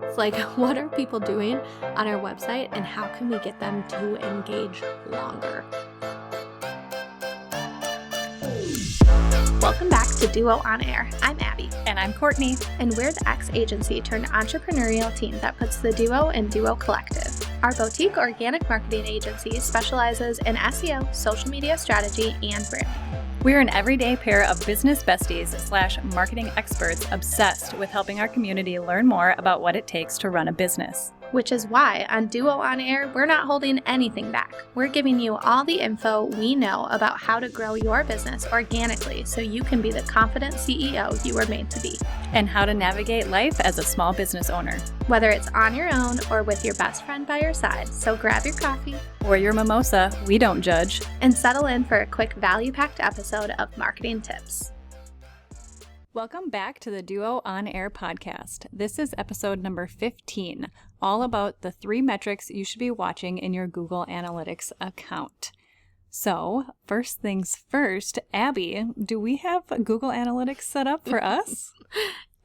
insights, like what are people doing on our website and how can we get them to engage longer. Welcome back to Duo On Air. I'm Abby. And I'm Courtney. And we're the ex-agency turned entrepreneurial team that puts the Duo in Duo Collective. Our boutique organic marketing agency specializes in SEO, social media strategy, and branding. We're an everyday pair of business besties / marketing experts obsessed with helping our community learn more about what it takes to run a business. Which is why on Duo On Air, we're not holding anything back. We're giving you all the info we know about how to grow your business organically so you can be the confident CEO you were made to be. And how to navigate life as a small business owner. Whether it's on your own or with your best friend by your side, so grab your coffee or your mimosa, we don't judge, and settle in for a quick value-packed episode of Marketing Tips. Welcome back to the Duo On Air podcast. This is episode number 15, all about the 3 metrics you should be watching in your Google Analytics account. So, first things first, Abby, do we have Google Analytics set up for us?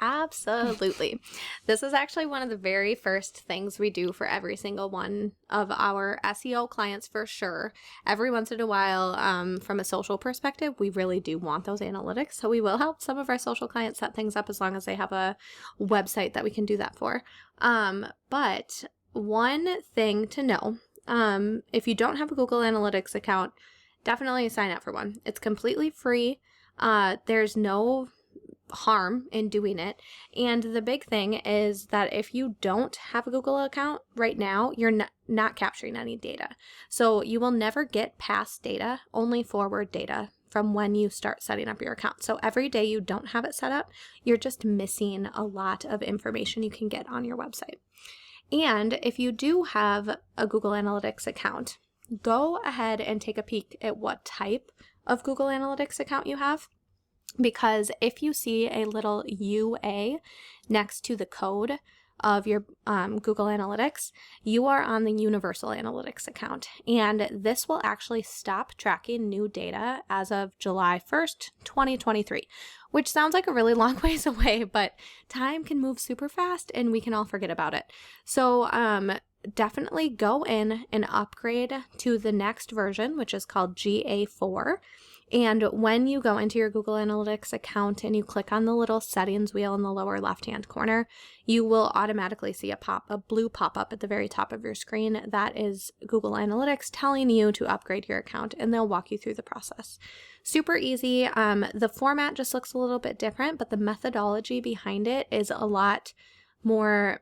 Absolutely. This is actually one of the very first things we do for every single one of our SEO clients for sure. Every once in a while, from a social perspective, we really do want those analytics. So we will help some of our social clients set things up as long as they have a website that we can do that for. But one thing to know, if you don't have a Google Analytics account, definitely sign up for one. It's completely free. There's no harm in doing it. And the big thing is that if you don't have a Google account right now, you're not capturing any data. So you will never get past data, only forward data from when you start setting up your account. So every day you don't have it set up, you're just missing a lot of information you can get on your website. And if you do have a Google Analytics account, go ahead and take a peek at what type of Google Analytics account you have. Because if you see a little UA next to the code of your Google Analytics, you are on the Universal Analytics account. And this will actually stop tracking new data as of July 1st, 2023, which sounds like a really long ways away, but time can move super fast and we can all forget about it. So definitely go in and upgrade to the next version, which is called GA4. And when you go into your Google Analytics account and you click on the little settings wheel in the lower left-hand corner, you will automatically see a blue pop-up at the very top of your screen. That is Google Analytics telling you to upgrade your account, and they'll walk you through the process. Super easy. The format just looks a little bit different, but the methodology behind it is a lot more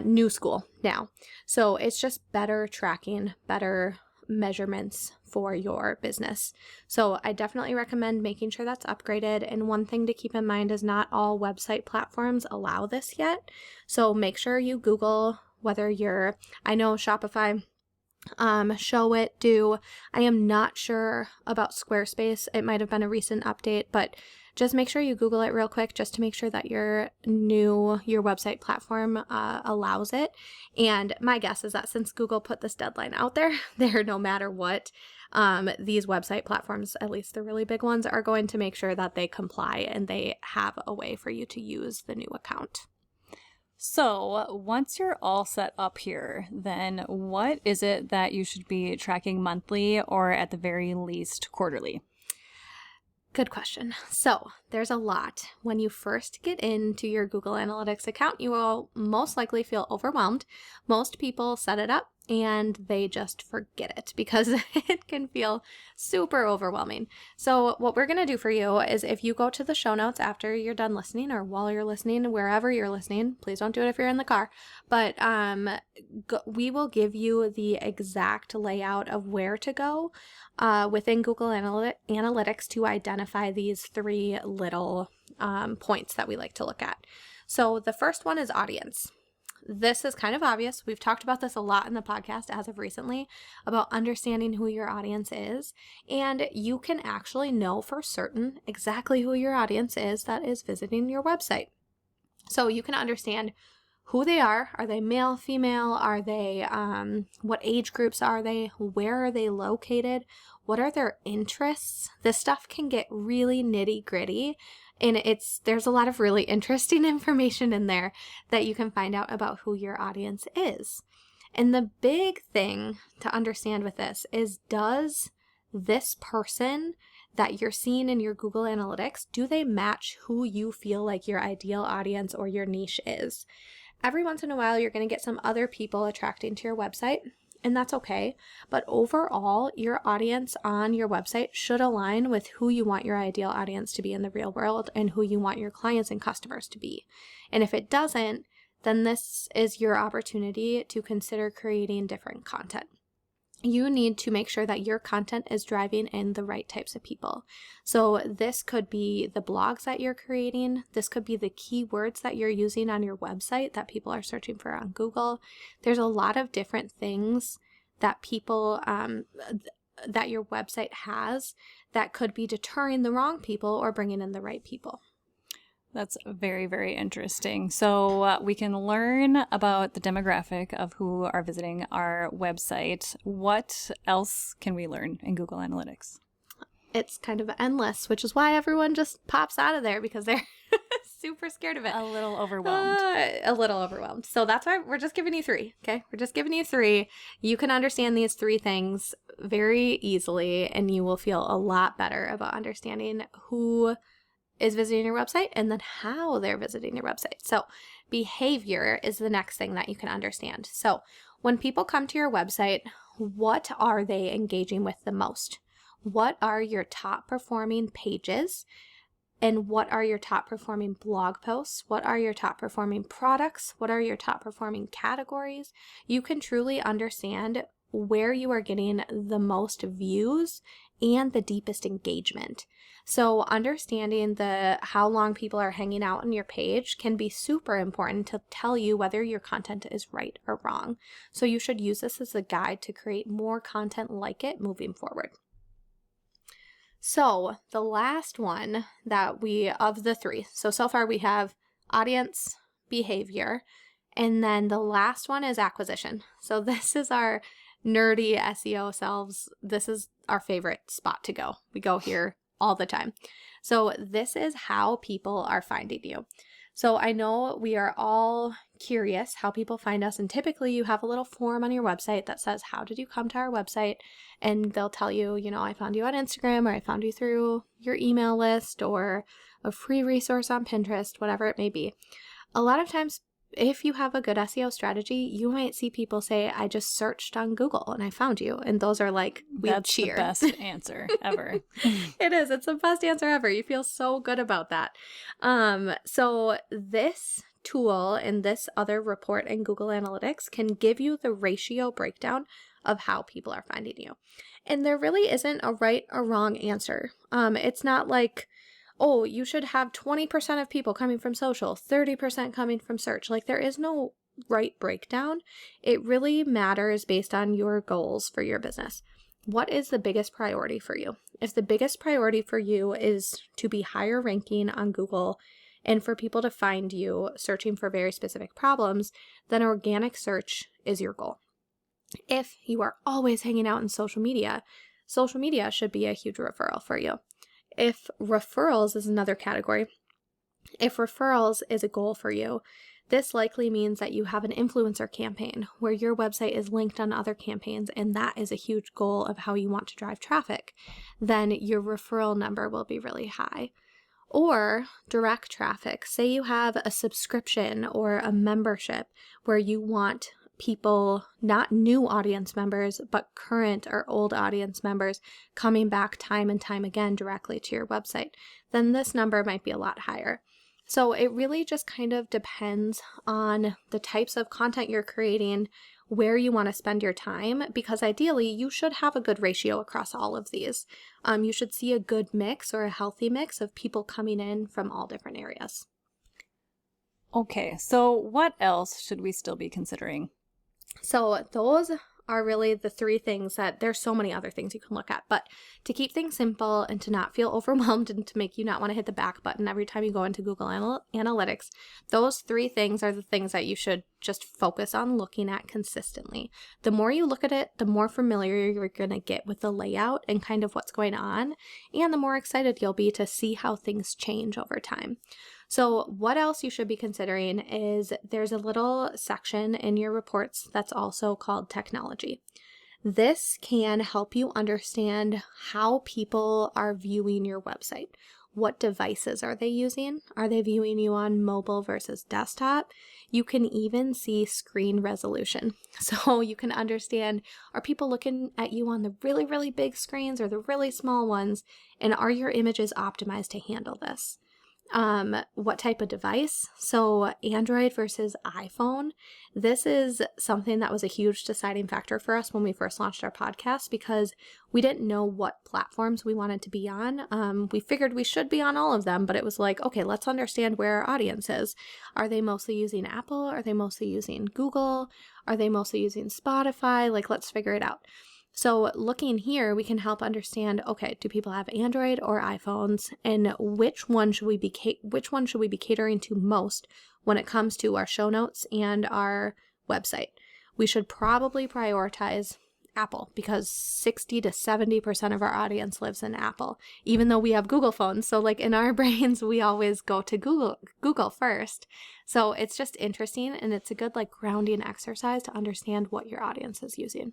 new school now. So it's just better tracking, better measurements for your business. So I definitely recommend making sure that's upgraded. And one thing to keep in mind is not all website platforms allow this yet. So make sure you Google whether I know Shopify, Showit do. I am not sure about Squarespace. It might have been a recent update, but just make sure you Google it real quick just to make sure that your website platform allows it. And my guess is that since Google put this deadline out there, no matter what, these website platforms, at least the really big ones, are going to make sure that they comply and they have a way for you to use the new account. So once you're all set up here, then what is it that you should be tracking monthly or at the very least quarterly? Good question. So there's a lot. When you first get into your Google Analytics account, you will most likely feel overwhelmed. Most people set it up and they just forget it because it can feel super overwhelming. So what we're going to do for you is if you go to the show notes after you're done listening or while you're listening, wherever you're listening, please don't do it if you're in the car, but we will give you the exact layout of where to go within Google Analytics to identify these 3 little points that we like to look at. So the first one is audience. This is kind of obvious. We've talked about this a lot in the podcast as of recently about understanding who your audience is. And you can actually know for certain exactly who your audience is that is visiting your website. So you can understand who they are. Are they male, female? Are they, what age groups are they? Where are they located? What are their interests? This stuff can get really nitty gritty And there's a lot of really interesting information in there that you can find out about who your audience is. And the big thing to understand with this is, does this person that you're seeing in your Google Analytics, do they match who you feel like your ideal audience or your niche is? Every once in a while, you're going to get some other people attracting to your website, and that's okay. But overall, your audience on your website should align with who you want your ideal audience to be in the real world and who you want your clients and customers to be. And if it doesn't, then this is your opportunity to consider creating different content. You need to make sure that your content is driving in the right types of people. So this could be the blogs that you're creating. This could be the keywords that you're using on your website that people are searching for on Google. There's a lot of different things that people, that your website has that could be deterring the wrong people or bringing in the right people. That's very, very interesting. So we can learn about the demographic of who are visiting our website. What else can we learn in Google Analytics? It's kind of endless, which is why everyone just pops out of there because they're super scared of it. A little overwhelmed. A little overwhelmed. So that's why we're just giving you 3, okay? We're just giving you 3. You can understand these 3 things very easily, and you will feel a lot better about understanding who is visiting your website and then how they're visiting your website. So behavior is the next thing that you can understand. So when people come to your website, what are they engaging with the most? What are your top performing pages? And what are your top performing blog posts? What are your top performing products? What are your top performing categories? You can truly understand where you are getting the most views and the deepest engagement. So understanding how long people are hanging out on your page can be super important to tell you whether your content is right or wrong. So you should use this as a guide to create more content like it moving forward. So the last one of the 3, so far we have audience, behavior, and then the last one is acquisition. So this is our nerdy SEO selves. This is our favorite spot to go. We go here all the time. So this is how people are finding you. So I know we are all curious how people find us, and typically you have a little form on your website that says, how did you come to our website? And they'll tell you, I found you on Instagram, or I found you through your email list, or a free resource on Pinterest, whatever it may be. A lot of times, if you have a good SEO strategy, you might see people say, I just searched on Google and I found you. And those are like, we cheer. That's the best answer ever. It is. It's the best answer ever. You feel so good about that. So this tool and this other report in Google Analytics can give you the ratio breakdown of how people are finding you. And there really isn't a right or wrong answer. It's not like, oh, you should have 20% of people coming from social, 30% coming from search. Like, there is no right breakdown. It really matters based on your goals for your business. What is the biggest priority for you? If the biggest priority for you is to be higher ranking on Google and for people to find you searching for very specific problems, then organic search is your goal. If you are always hanging out in social media should be a huge referral for you. If referrals is another category, if referrals is a goal for you, this likely means that you have an influencer campaign where your website is linked on other campaigns, and that is a huge goal of how you want to drive traffic. Then your referral number will be really high. Or direct traffic. Say you have a subscription or a membership where you want people, not new audience members, but current or old audience members coming back time and time again directly to your website, then this number might be a lot higher. So it really just kind of depends on the types of content you're creating, where you want to spend your time, because ideally you should have a good ratio across all of these. You should see a good mix or a healthy mix of people coming in from all different areas. Okay, so what else should we still be considering? So those are really the three things that there's so many other things you can look at, but to keep things simple and to not feel overwhelmed and to make you not want to hit the back button every time you go into Google Analytics, those three things are the things that you should just focus on looking at consistently. The more you look at it, the more familiar you're going to get with the layout and kind of what's going on, and the more excited you'll be to see how things change over time. So what else you should be considering is there's a little section in your reports that's also called technology. This can help you understand how people are viewing your website. What devices are they using? Are they viewing you on mobile versus desktop? You can even see screen resolution. So you can understand, are people looking at you on the really, really big screens or the really small ones? And are your images optimized to handle this? What type of device? So Android versus iPhone. This is something that was a huge deciding factor for us when we first launched our podcast because we didn't know what platforms we wanted to be on. We figured we should be on all of them, but it was like, okay, let's understand where our audience is. Are they mostly using Apple? Are they mostly using Google? Are they mostly using Spotify? Like, let's figure it out. So looking here, we can help understand, okay, do people have Android or iPhones, and which one should we be catering to most when it comes to our show notes and our website? We should probably prioritize Apple because 60 to 70% of our audience lives in Apple, even though we have Google phones. So like in our brains, we always go to Google first. So it's just interesting, and it's a good like grounding exercise to understand what your audience is using.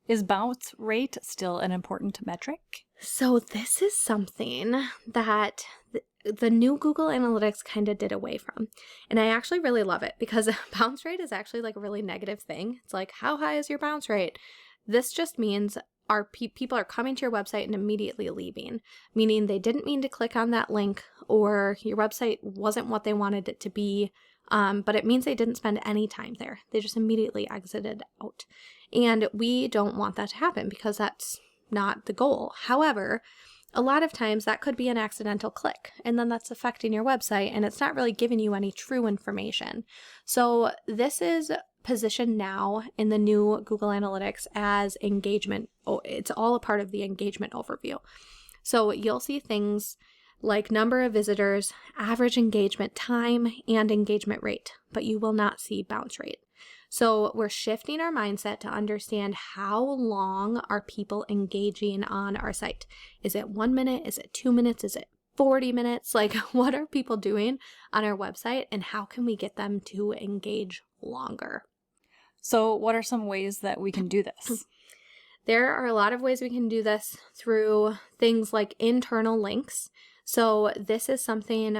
Is bounce rate still an important metric? So this is something that the new Google Analytics kind of did away from. And I actually really love it because bounce rate is actually like a really negative thing. It's like, how high is your bounce rate? This just means our people are coming to your website and immediately leaving, meaning they didn't mean to click on that link or your website wasn't what they wanted it to be. But it means they didn't spend any time there. They just immediately exited out. And we don't want that to happen because that's not the goal. However, a lot of times that could be an accidental click, and then that's affecting your website, and it's not really giving you any true information. So this is positioned now in the new Google Analytics as engagement. Oh, it's all a part of the engagement overview. So you'll see things like number of visitors, average engagement time, and engagement rate, but you will not see bounce rate. So we're shifting our mindset to understand how long are people engaging on our site. Is it 1 minute? Is it 2 minutes? Is it 40 minutes? Like, what are people doing on our website, and how can we get them to engage longer? So what are some ways that we can do this? There are a lot of ways we can do this through things like internal links. So this is something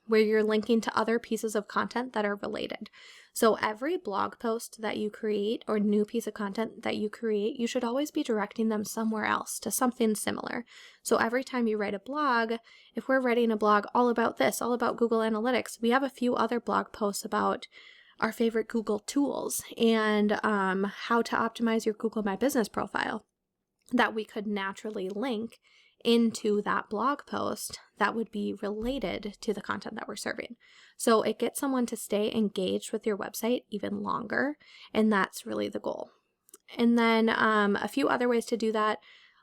where you're linking to other pieces of content that are related. So every blog post that you create or new piece of content that you create, you should always be directing them somewhere else to something similar. So every time you write a blog, if we're writing a blog all about this, all about Google Analytics, we have a few other blog posts about our favorite Google tools and how to optimize your Google My Business profile that we could naturally link into that blog post that would be related to the content that we're serving. So it gets someone to stay engaged with your website even longer, and that's really the goal. And then a few other ways to do that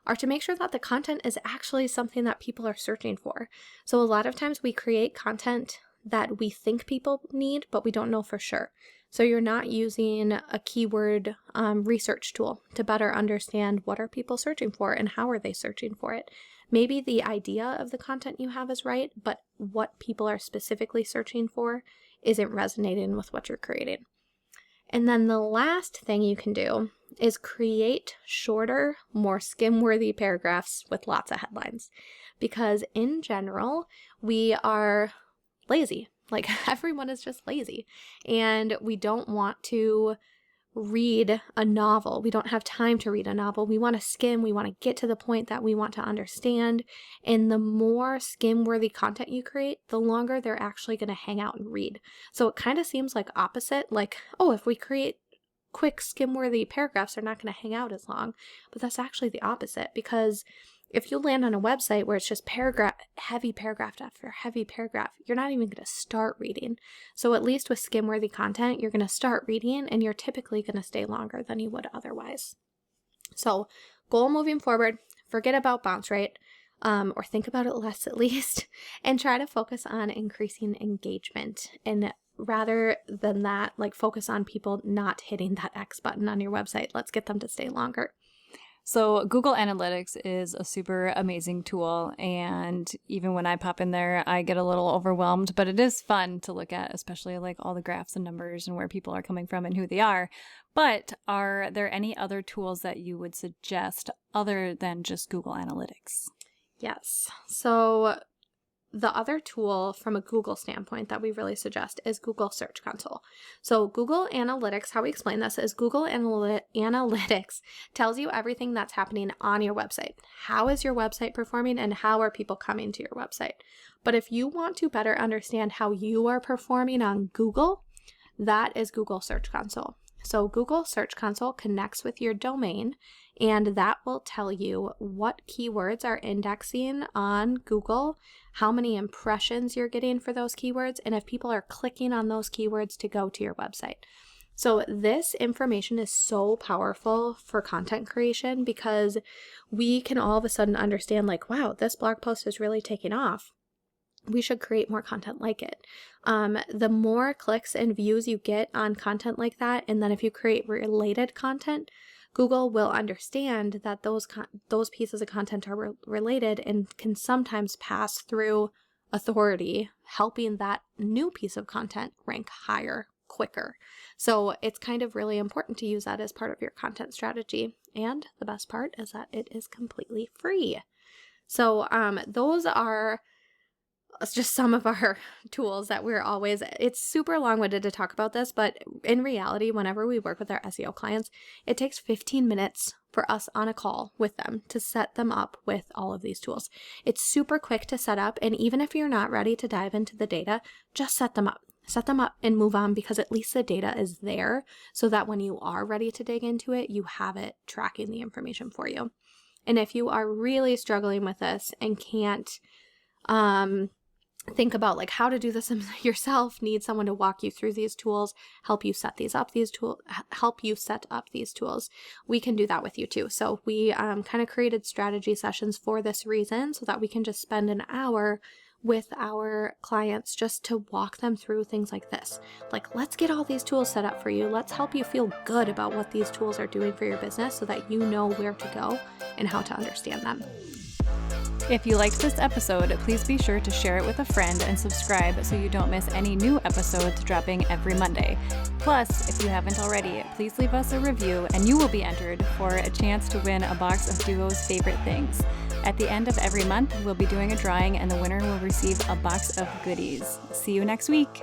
are to make sure that the content is actually something that people are searching for. So a lot of times we create content that we think people need, but we don't know for sure. So you're not using a keyword research tool to better understand what are people searching for and how are they searching for it. Maybe the idea of the content you have is right, but what people are specifically searching for isn't resonating with what you're creating. And then the last thing you can do is create shorter, more skim-worthy paragraphs with lots of headlines. Because in general, we are lazy. Like, everyone is just lazy, and we don't want to read a novel. We don't have time to read a novel. We want to skim. We want to get to the point that we want to understand. And the more skim-worthy content you create, the longer they're actually going to hang out and read. So it kind of seems like opposite, like, oh, if we create quick skim-worthy paragraphs, they're not going to hang out as long. But that's actually the opposite, because If you land on a website where it's just heavy paragraph after heavy paragraph, you're not even going to start reading. So at least with skim-worthy content, you're going to start reading and you're typically going to stay longer than you would otherwise. So goal moving forward, forget about bounce rate, or think about it less at least, and try to focus on increasing engagement. And rather than that, like focus on people not hitting that X button on your website. Let's get them to stay longer. So Google Analytics is a super amazing tool, and even when I pop in there, I get a little overwhelmed, but it is fun to look at, especially like all the graphs and numbers and where people are coming from and who they are. But are there any other tools that you would suggest other than just Google Analytics? Yes. So the other tool from a Google standpoint that we really suggest is Google Search Console. So Google Analytics, how we explain this is Google Analytics tells you everything that's happening on your website. How is your website performing and how are people coming to your website? But if you want to better understand how you are performing on Google, that is Google Search Console. So Google Search Console connects with your domain, and that will tell you what keywords are indexing on Google, how many impressions you're getting for those keywords, and if people are clicking on those keywords to go to your website. So this information is so powerful for content creation because we can all of a sudden understand like, wow, this blog post is really taking off. We should create more content like it. The more clicks and views you get on content like that, and then if you create related content, Google will understand that those pieces of content are related and can sometimes pass through authority, helping that new piece of content rank higher quicker. So it's kind of really important to use that as part of your content strategy. And the best part is that it is completely free. So those are just some of our tools that it's super long-winded to talk about this, but in reality, whenever we work with our SEO clients, it takes 15 minutes for us on a call with them to set them up with all of these tools. It's super quick to set up, and even if you're not ready to dive into the data, just set them up. Set them up and move on, because at least the data is there so that when you are ready to dig into it, you have it tracking the information for you. And if you are really struggling with this and can't think about like how to do this yourself, need someone to walk you through these tools, help you set up these tools, we can do that with you too. So we kind of created strategy sessions for this reason, so that we can just spend an hour with our clients just to walk them through things like this. Like, let's get all these tools set up for you. Let's help you feel good about what these tools are doing for your business so that you know where to go and how to understand them. If you liked this episode, please be sure to share it with a friend and subscribe so you don't miss any new episodes dropping every Monday. Plus, if you haven't already, please leave us a review and you will be entered for a chance to win a box of Duo's favorite things. At the end of every month, we'll be doing a drawing and the winner will receive a box of goodies. See you next week.